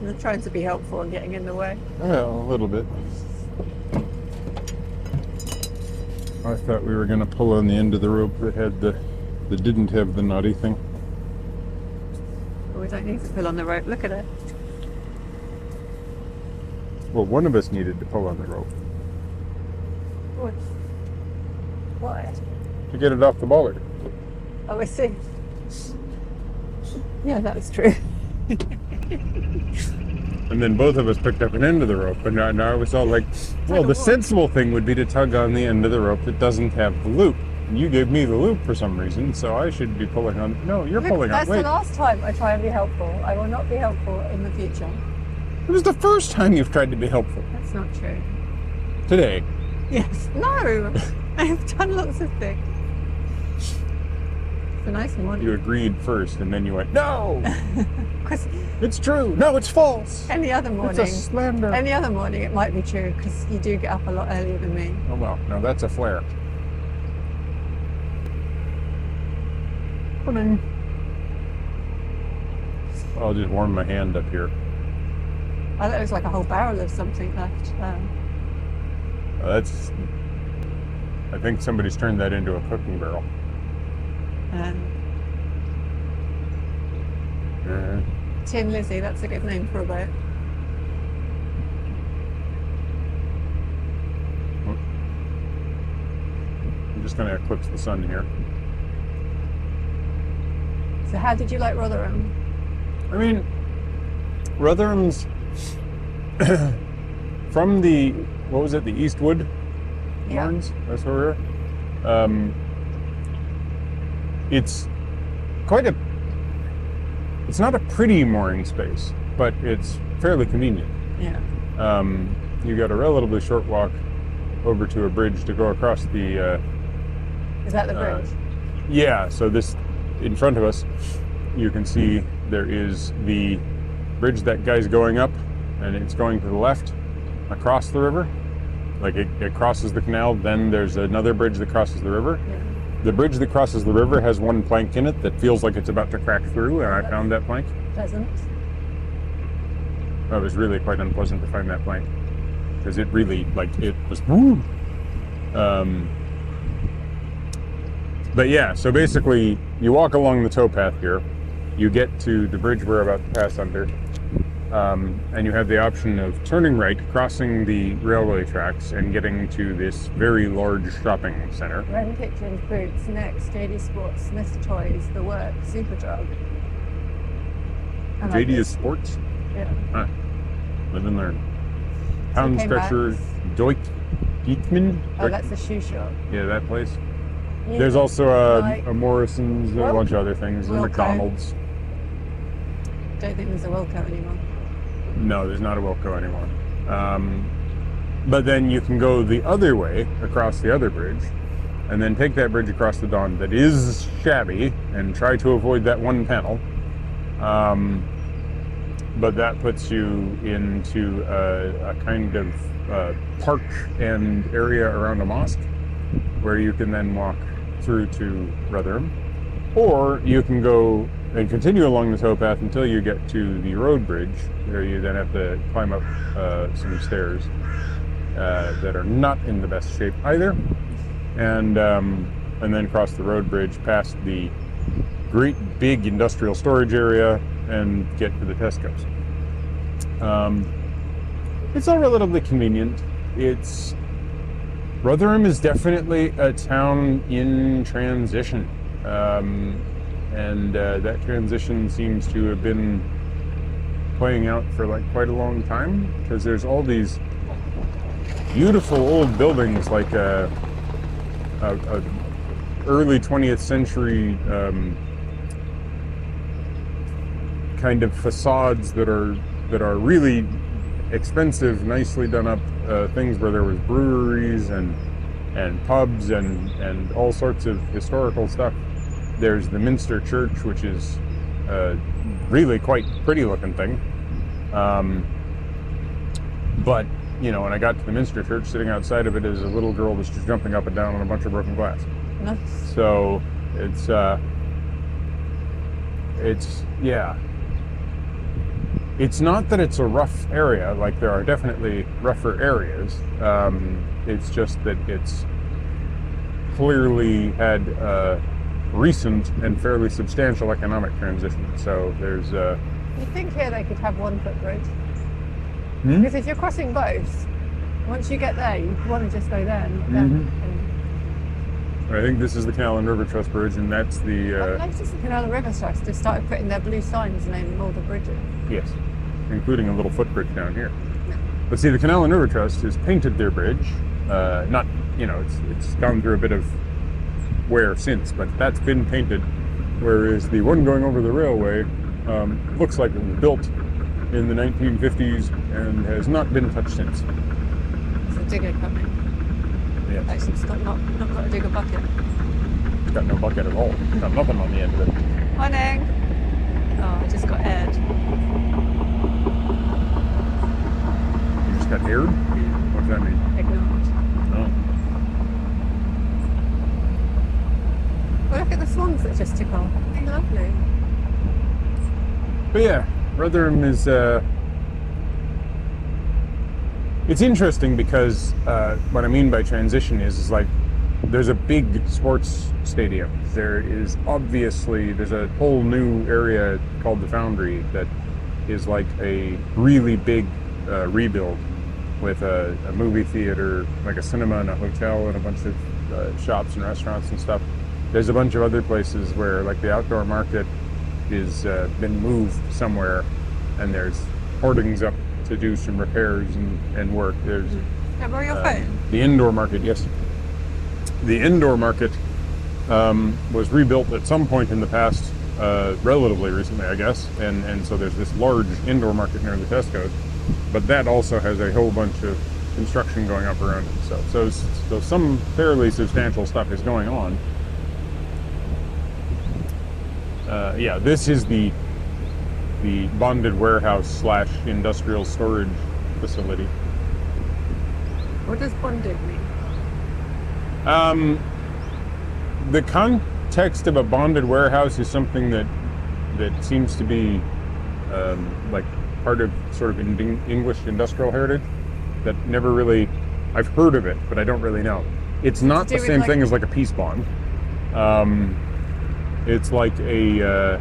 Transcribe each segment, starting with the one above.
I'm trying to be helpful and getting in the way. Well, a little bit. I thought we were going to pull on the end of the rope that didn't have the knotty thing. But we don't need to pull on the rope. Look at it. Well, one of us needed to pull on the rope Why? to get it off the bollard. Oh, I see. Yeah, that was true. And then both of us picked up an end of the rope, but now I was all like, well, the sensible thing would be to tug on the end of the rope that doesn't have the loop. And you gave me the loop for some reason, so I should be pulling on. No, you're pulling on. That's the last time I try and be helpful. I will not be helpful in the future. It was the first time you've tried to be helpful. That's not true. Today. Yes. No! I have done lots of things. It's a nice morning. You agreed first, and then you went, no! Because It's true. No, it's false. any other morning, It's a slander. any other morning it might be true because you do get up a lot earlier than me. Oh, well, no, that's a flare. Morning. I'll just warm my hand up here. I thought it was like a whole barrel of something left. That's. I think somebody's turned that into a cooking barrel. Tin Lizzie, that's a good name for a boat. I'm just going to eclipse the sun here. So how did you like Rotherham? I mean, Rotherham's from the, what was it, the Eastwood Moorings? That's where we were. It's quite a, it's not a pretty mooring space, but it's fairly convenient. Yeah. You got a relatively short walk over to a bridge to go across the... Is that the bridge? Yeah, so this, in front of us, you can see there is the bridge that guy's going up, and it's going to the left across the river. Like it crosses the canal, then there's another bridge that crosses the river. Yeah. The bridge that crosses the river has one plank in it that feels like it's about to crack through, and I found that plank. Pleasant. It was really quite unpleasant to find that plank, because it really, like, it was woo! But yeah, so basically, you walk along the towpath here, you get to the bridge we're about to pass under, and you have the option of turning right, crossing the railway tracks, and getting to this very large shopping center. Red Kitchens, Boots, Next, JD Sports, Mr. Toys, The Work, Superdrug. JD is Sports? Yeah. Huh. Live and learn. Pound Stretcher, Doik, Dietman. Oh, that's a shoe shop. Yeah, that place. You There's also like a Morrison's, a bunch of other things, a Wilco. McDonald's. Don't think there's a Wilco anymore. No, there's not a Wilco anymore. But then you can go the other way across the other bridge, and then take that bridge across the Don that is shabby, and try to avoid that one panel. But that puts you into a kind of park and area around a mosque, where you can then walk through to Rotherham. Or you can go and continue along the towpath until you get to the road bridge, where you then have to climb up some stairs that are not in the best shape either, and then cross the road bridge past the great big industrial storage area and get to the Tesco's. It's all relatively convenient. Rotherham is definitely a town in transition. And that transition seems to have been playing out for like quite a long time, because there's all these beautiful old buildings, like a early 20th century kind of facades that are really expensive, nicely done up things where there was breweries and pubs and all sorts of historical stuff. There's the Minster Church, which is really quite pretty looking thing. But you know, when I got to the Minster Church, sitting outside of it is a little girl that's just jumping up and down on a bunch of broken glass. Nice. So it's yeah. It's not that it's a rough area, like there are definitely rougher areas. It's just that it's clearly had a recent and fairly substantial economic transition. So there's You think here they could have one footbridge? Hmm? Because if you're crossing both, once you get there, you want to just go there. And then, I think this is the Canal and River Trust Bridge, and that's the I've noticed the Canal and River Trust just started putting their blue signs naming all the bridges. yes, including a little footbridge down here. Yeah. But see, the Canal and River Trust has painted their bridge. Not, you know, it's gone through a bit of wear since, but that's been painted. Whereas the one going over the railway looks like it was built in the 1950s and has not been touched since. There's a digger coming. Yes. Actually, it's not got a digger bucket. It's got no bucket at all. It's got nothing on the end of it. Morning. Oh, I just got aired. You just got aired? What does that mean? Ignored. Oh. Well, look at the swans that just took off. They're lovely. But yeah, Rotherham is it's interesting because what I mean by transition is like there's a big sports stadium. There's a whole new area called the Foundry that is like a really big rebuild with a movie theater, like a cinema and a hotel and a bunch of shops and restaurants and stuff. There's a bunch of other places where like the outdoor market is been moved somewhere, and there's hoardings up to do some repairs and work. There's Can I borrow your phone? the indoor market, yes. The indoor market was rebuilt at some point in the past, relatively recently, I guess, and so there's this large indoor market near the Tesco's, but that also has a whole bunch of construction going up around it. So some fairly substantial stuff is going on. Yeah, this is the bonded warehouse / industrial storage facility. What does bonded mean? The context of a bonded warehouse is something that seems to be like part of sort of English industrial heritage that never really, I've heard of it, but I don't really know. It's not the same thing as like a peace bond. It's like a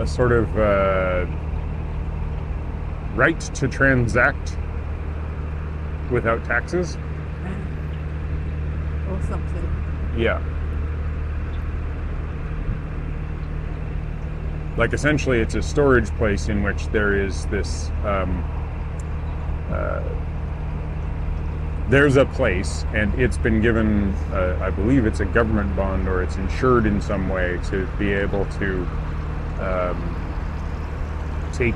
sort of right to transact without taxes. Or something. Yeah. Like essentially it's a storage place in which there is this there's a place, and it's been given I believe it's a government bond, or it's insured in some way to be able to take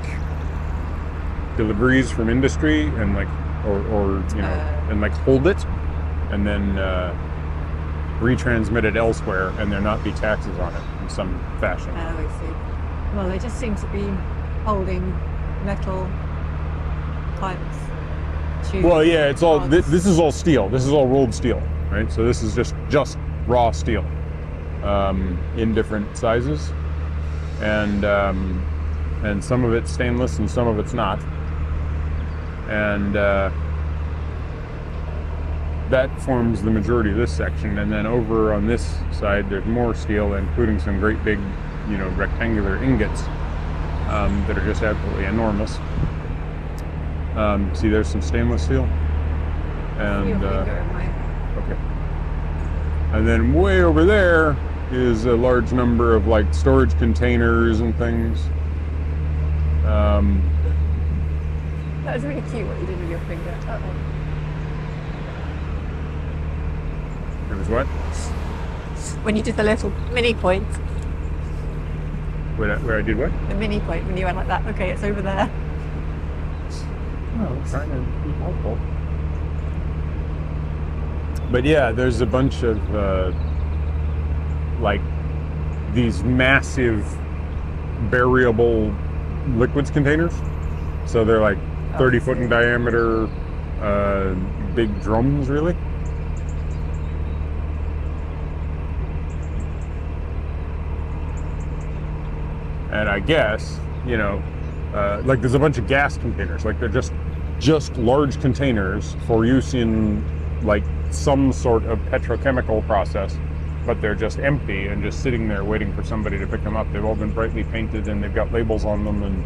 deliveries from industry and like or you know and like hold it and then retransmit it elsewhere, and there not be taxes on it in some fashion. Oh, I see. Well, they just seem to be holding metal pipes. Well, yeah, it's all. This is all steel. This is all rolled steel, right? So this is just raw steel, in different sizes, and some of it's stainless and some of it's not, and that forms the majority of this section. And then over on this side, there's more steel, including some great big, you know, rectangular ingots that are just absolutely enormous. See, there's some stainless steel, and okay, and then way over there is a large number of like storage containers and things. That was really cute what you did with your finger. Uh-oh. It was what? When you did the little mini point. Where I did what? The mini point, when you went like that. Okay, it's over there. Oh, trying to be helpful. But yeah, there's a bunch of like these massive variable liquids containers So they're like 30 foot in diameter, big drums, really. And I guess, like there's a bunch of gas containers, like they're just large containers for use in like some sort of petrochemical process, but they're just empty and just sitting there waiting for somebody to pick them up. They've all been brightly painted and they've got labels on them, and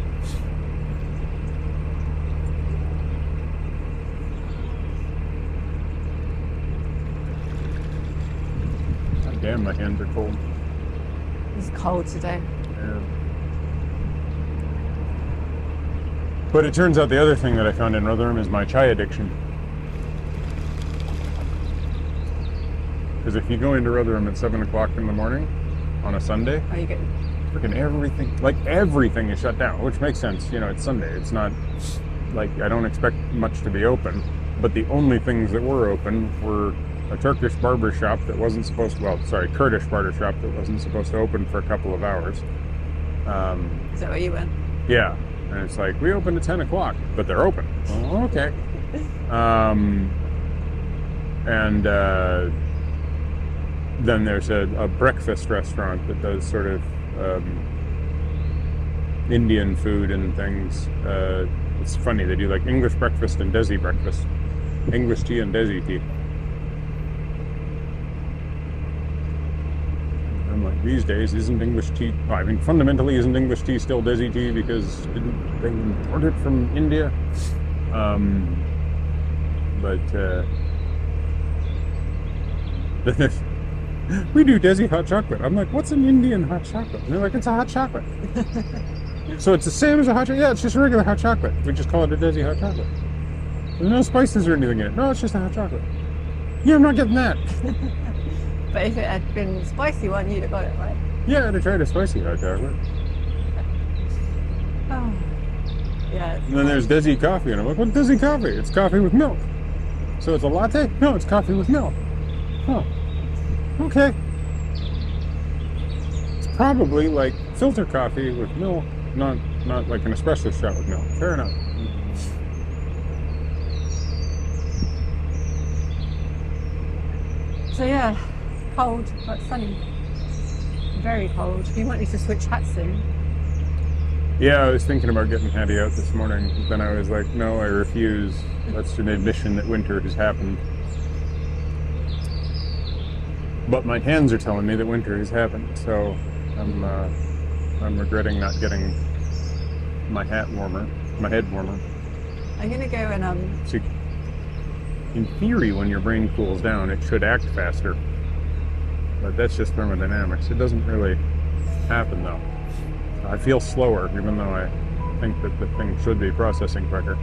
God damn, my hands are cold. It's cold today. Yeah. But it turns out the other thing that I found in Rotherham is my chai addiction. Because if you go into Rotherham at 7 o'clock in the morning on a Sunday, Are you getting? freaking everything is shut down, which makes sense. It's Sunday. It's not like I don't expect much to be open. But the only things that were open were a Turkish barber shop that wasn't supposed to, Kurdish barber shop that wasn't supposed to open for a couple of hours. Is that where you went? Yeah. And it's like, we open at 10 o'clock, but they're open. Oh, okay. Then there's a breakfast restaurant that does sort of Indian food and things. It's funny, they do like English breakfast and Desi breakfast. English tea and Desi tea. I'm like, these days, isn't English tea... fundamentally, isn't English tea still Desi tea because didn't they import it from India? We do Desi hot chocolate. I'm like, what's an Indian hot chocolate? And they're like, it's a hot chocolate. So it's the same as a hot chocolate? Yeah, it's just regular hot chocolate. We just call it a Desi hot chocolate. There's no spices or anything in it. No, it's just a hot chocolate. Yeah, I'm not getting that. But if it had been a spicy one, you'd have got it, right? Yeah, I'd have tried a spicy hot chocolate. Oh. Yeah. And then there's Desi coffee, and I'm like, what's Desi coffee? It's coffee with milk. So it's a latte? No, it's coffee with milk. Huh. Okay. It's probably like filter coffee with milk, not like an espresso shot with milk. Fair enough. So yeah, cold but sunny. Very cold. You might need to switch hats soon. Yeah, I was thinking about getting Hattie out this morning, but then I was like, no, I refuse. That's an admission that winter has happened. But my hands are telling me that winter has happened, so I'm regretting not getting my head warmer. I'm gonna go and See, in theory, when your brain cools down, it should act faster. But that's just thermodynamics. It doesn't really happen, though. I feel slower, even though I think that the thing should be processing quicker.